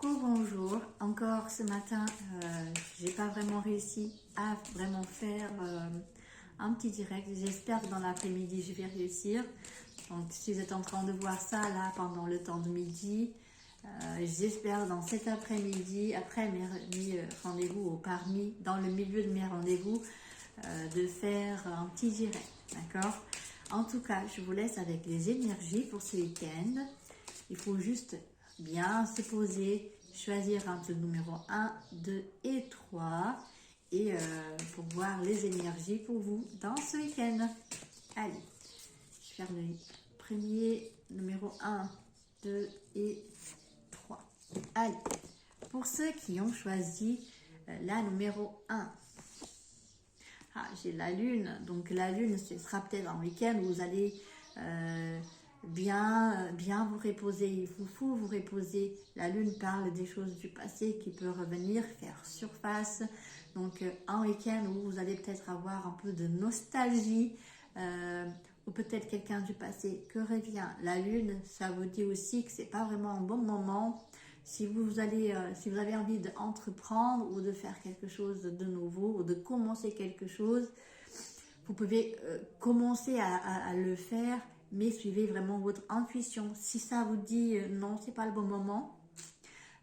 Coucou, bonjour. Encore ce matin, j'ai pas vraiment réussi à vraiment faire un petit direct. J'espère que dans l'après-midi, je vais réussir. Donc, si vous êtes en train de voir ça là pendant le temps de midi, j'espère dans cet après-midi, après mes rendez-vous ou parmi, dans le milieu de mes rendez-vous, de faire un petit direct. D'accord? En tout cas, je vous laisse avec les énergies pour ce week-end. Il faut juste bien se poser, choisir un numéro 1, 2 et 3 et pour voir les énergies pour vous dans ce week-end. Allez, je vais faire le premier numéro 1, 2 et 3. Allez, pour ceux qui ont choisi la numéro 1, j'ai la lune, donc la lune ce sera peut-être un week-end où vous allez bien vous reposer, il faut vous reposer. La lune parle des choses du passé qui peuvent revenir, faire surface. Donc un week-end où vous allez peut-être avoir un peu de nostalgie ou peut-être quelqu'un du passé que revient. La lune, ça vous dit aussi que c'est pas vraiment un bon moment. Si vous avez envie d'entreprendre ou de faire quelque chose de nouveau ou de commencer quelque chose, vous pouvez commencer à le faire, mais suivez vraiment votre intuition. Si ça vous dit non, c'est pas le bon moment,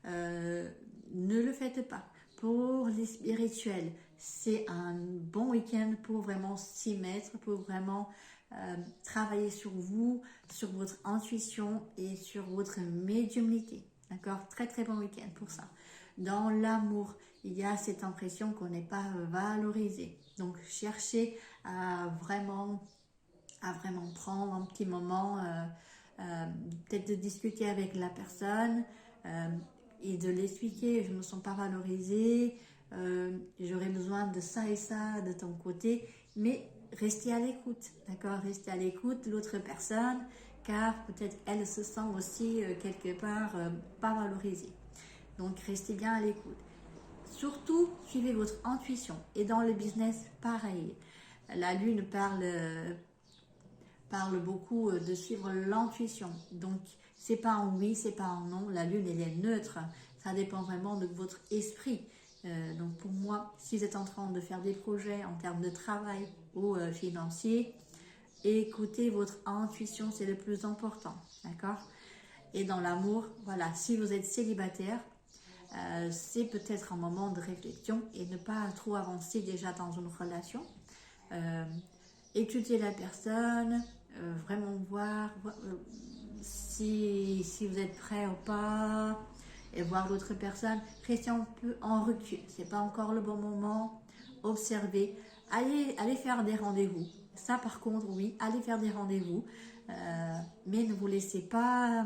ne le faites pas. Pour les spirituels, c'est un bon week-end pour vraiment s'y mettre, pour vraiment travailler sur vous, sur votre intuition et sur votre médiumnité. D'accord? Très très bon week-end pour ça. Dans l'amour, il y a cette impression qu'on n'est pas valorisé. Donc cherchez à vraiment prendre un petit moment, peut-être de discuter avec la personne et de l'expliquer. Je ne me sens pas valorisée, j'aurais besoin de ça et ça de ton côté, mais restez à l'écoute, d'accord? Restez à l'écoute de l'autre personne, car peut-être elle se sent aussi quelque part pas valorisée. Donc restez bien à l'écoute. Surtout, suivez votre intuition. Et dans le business, pareil. La lune parle beaucoup de suivre l'intuition. Donc, c'est pas un oui, c'est pas un non. La lune, elle est neutre. Ça dépend vraiment de votre esprit. Donc, pour moi, si vous êtes en train de faire des projets en termes de travail ou financier, écoutez votre intuition, c'est le plus important. D'accord? Et dans l'amour, voilà, si vous êtes célibataire, c'est peut-être un moment de réflexion et ne pas trop avancer déjà dans une relation. Étudier la personne, vraiment voir si vous êtes prêt ou pas, et voir l'autre personne. Restez un peu en recul, c'est pas encore le bon moment. Observez, allez faire des rendez-vous. Ça par contre, oui, allez faire des rendez-vous, mais ne vous laissez pas.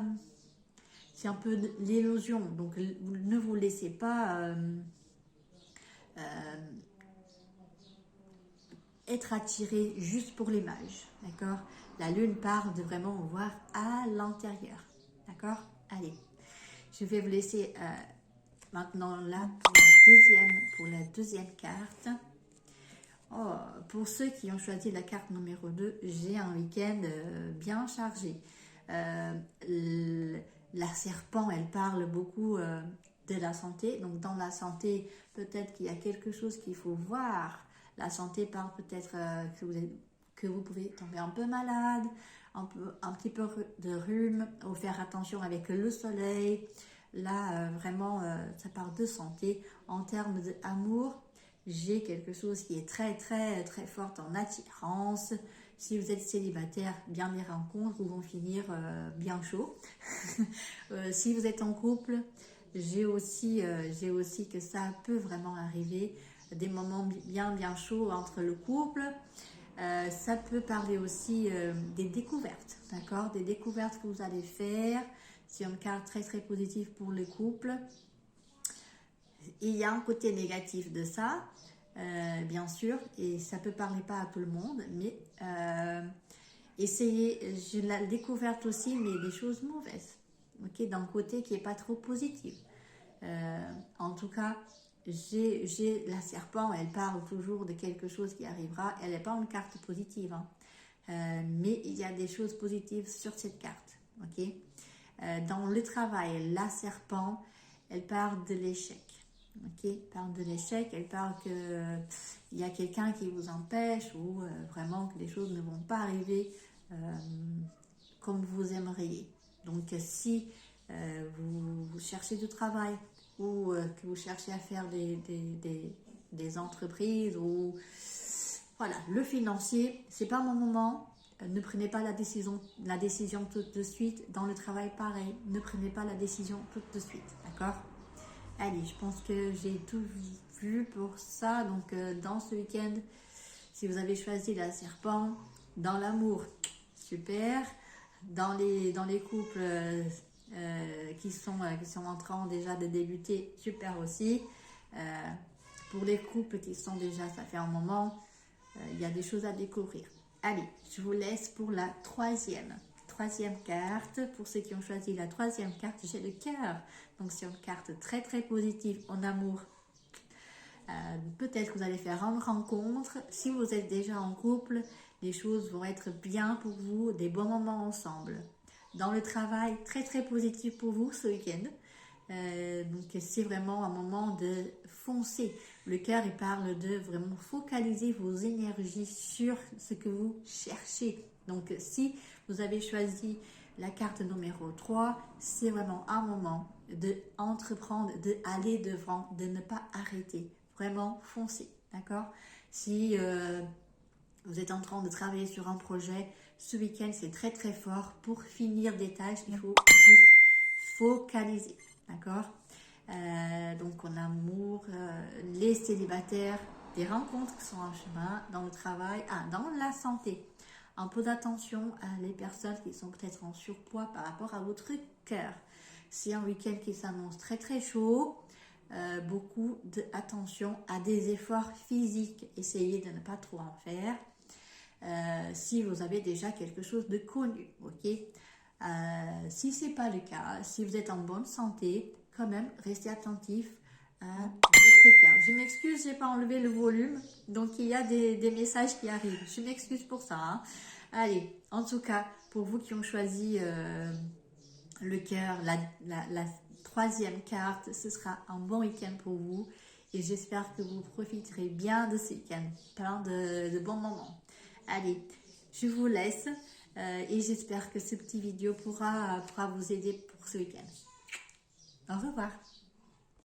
C'est un peu l'illusion, donc ne vous laissez pas être attiré juste pour l'image, d'accord? La lune parle de vraiment voir à l'intérieur, d'accord? Allez, je vais vous laisser maintenant là pour la deuxième carte. Oh, pour ceux qui ont choisi la carte numéro 2, j'ai un week-end bien chargé. La serpent, elle parle beaucoup de la santé. Donc dans la santé, peut-être qu'il y a quelque chose qu'il faut voir. La santé parle peut-être que vous pouvez tomber un peu malade, un petit peu de rhume, ou faire attention avec le soleil. Là, vraiment, ça parle de santé. En termes d'amour, j'ai quelque chose qui est très très très fort en attirance. Si vous êtes célibataire, bien des rencontres vont finir bien chaud. Si vous êtes en couple, j'ai aussi que ça peut vraiment arriver, des moments bien chauds entre le couple. Ça peut parler aussi des découvertes, d'accord? Des découvertes que vous allez faire. C'est une carte très très positive pour le couple. Il y a un côté négatif de ça, bien sûr, et ça peut parler pas à tout le monde, mais essayez, j'ai la découverte aussi, mais des choses mauvaises, ok, d'un côté qui est pas trop positif. En tout cas, j'ai la serpent, elle parle toujours de quelque chose qui arrivera, elle n'est pas une carte positive, hein. Mais il y a des choses positives sur cette carte, ok. Dans le travail, la serpent, elle parle de l'échec. Ok, elle parle de l'échec, elle parle que il y a quelqu'un qui vous empêche ou vraiment que les choses ne vont pas arriver comme vous aimeriez. Donc si vous cherchez du travail ou que vous cherchez à faire des entreprises ou voilà, le financier, c'est pas mon moment. Ne prenez pas la décision tout de suite. Dans le travail, pareil, ne prenez pas la décision tout de suite, d'accord? Allez, je pense que j'ai tout vu pour ça. Donc, dans ce week-end, si vous avez choisi la serpent, dans l'amour, super. Dans les couples qui sont en train déjà de débuter, super aussi. Pour les couples qui sont déjà, ça fait un moment, il y a des choses à découvrir. Allez, je vous laisse pour la troisième carte. Pour ceux qui ont choisi la troisième carte, j'ai le cœur. Donc c'est une carte très très positive en amour. Peut-être que vous allez faire une rencontre. Si vous êtes déjà en couple, les choses vont être bien pour vous, des bons moments ensemble. Dans le travail, très très positif pour vous ce week-end. Donc c'est vraiment un moment de foncer. Le cœur, il parle de vraiment focaliser vos énergies sur ce que vous cherchez. Donc si vous avez choisi la carte numéro 3, c'est vraiment un moment de entreprendre, d'aller devant, de ne pas arrêter. Vraiment foncer, d'accord? Si vous êtes en train de travailler sur un projet, ce week-end c'est très très fort. Pour finir des tâches, il faut juste focaliser. D'accord? Donc en amour, les célibataires, des rencontres qui sont en chemin, dans le travail, dans la santé. Un peu d'attention à les personnes qui sont peut-être en surpoids par rapport à votre cœur. C'est un week-end qui s'annonce très très chaud. Beaucoup d'attention à des efforts physiques. Essayez de ne pas trop en faire. Si vous avez déjà quelque chose de connu, ok? Si ce n'est pas le cas, si vous êtes en bonne santé, quand même, restez attentif à votre cœur. Je m'excuse, je n'ai pas enlevé le volume, donc il y a des messages qui arrivent. Je m'excuse pour ça. Hein. Allez, en tout cas, pour vous qui ont choisi le cœur, la troisième carte, ce sera un bon week-end pour vous. Et j'espère que vous profiterez bien de ce week-end. Plein de bons moments. Allez, je vous laisse. Et j'espère que ce petit vidéo pourra vous aider pour ce week-end. Au revoir.